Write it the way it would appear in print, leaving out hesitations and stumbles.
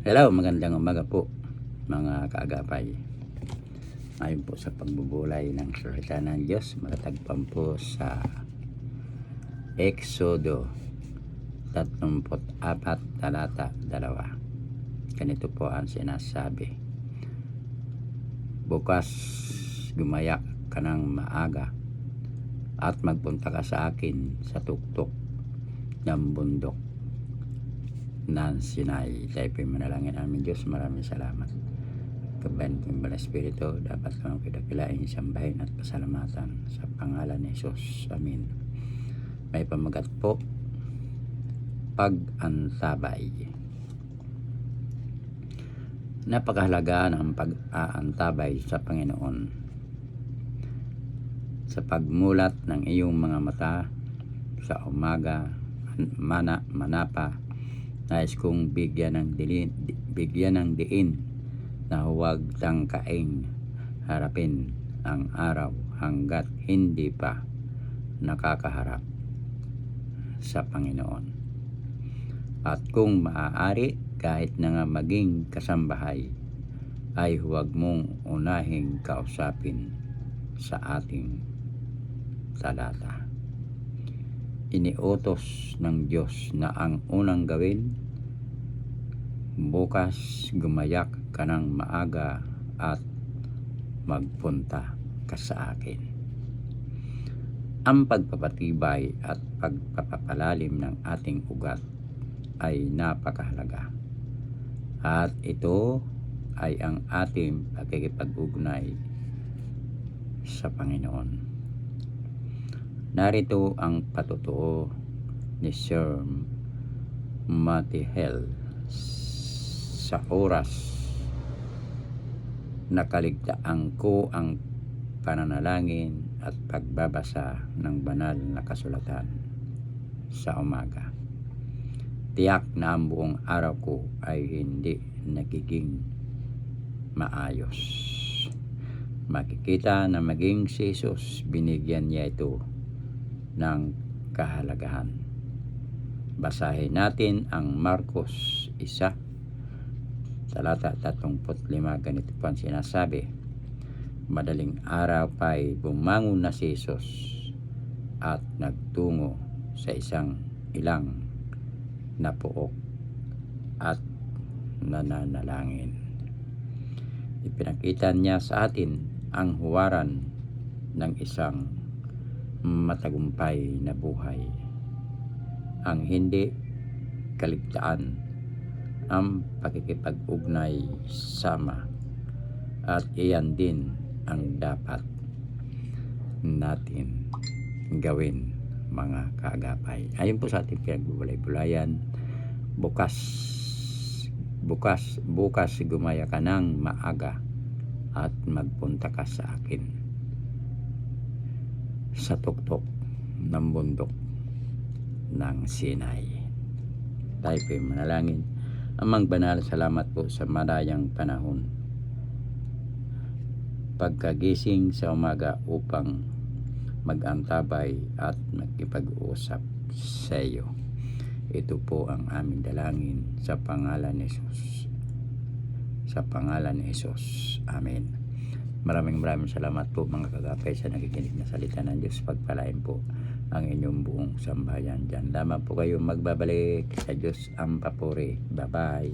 Hello, magandang umaga po mga kaagapay. Ngayon po sa pagbubulay ng salita ng Diyos, matatagpan po sa Exodo 34 talata 2. Ganito po ang sinasabi: bukas gumayak ka ng maaga at magpunta ka sa akin sa tuktok ng bundok ng Sinai. Tayo po'y manalangin. Amin. Diyos, maraming salamat. Kabayan ng Banal Espiritu, dapat kami kidakilain, sambahin at pasalamatan sa pangalan ni Jesus. Amin. May pamagat po, pag-antabay. Napakahalaga ng pag-aantabay sa Panginoon. Sa pagmulat ng iyong mga mata sa umaga, manapa, nais kong bigyan ng diin na huwag tangkaing harapin ang araw hanggat hindi pa nakakaharap sa Panginoon. At kung maaari, kahit na nga maging kasambahay, ay huwag mong unahing kausapin sa ating talata. Iniutos ng Diyos na ang unang gawin, bukas gumayak ka ng maaga at magpunta ka sa akin. Ang pagpapatibay at pagpapalalim ng ating ugat ay napakahalaga, at ito ay ang ating pakikipag-ugnay sa Panginoon. Narito ang patutuo ni Sir Matihel: sa oras nakaligtaan ko ang pananalangin at pagbabasa ng banal na kasulatan sa umaga. Tiyak na ang buong araw ko ay hindi nagiging maayos. Makikita na maging si Jesus, binigyan niya ito ng kahalagahan. Basahin natin ang Marcos 1 talata 35. Ganito po ang sinasabi: madaling araw pa'y bumangon na si Jesus at nagtungo sa ilang na pook at nananalangin. Ipinakita niya sa atin ang huwaran ng isang matagumpay na buhay. Ang hindi kaligtaan, ang pakikipag-ugnay sama, at iyan din ang dapat natin gawin, mga kaagapay. Ayon po sa ating pinagbulay-bulayan, bukas gumaya ka ng maaga at magpunta ka sa akin sa tuktok ng bundok ng Sinai. Tayo po'y manalangin. Amang banal, salamat po sa malayang panahon, pagkagising sa umaga upang mag-antabay at magkipag-usap sa iyo. Ito po ang aming dalangin sa pangalan ni Jesus. Sa pangalan ni Jesus. Amen. Maraming salamat po mga kagapay sa nakikinig na salita ng Diyos. Pagpalain po ang inyong buong sambayan dyan. Lamang po kayo magbabalik. Sa Diyos ang papuri. Bye bye.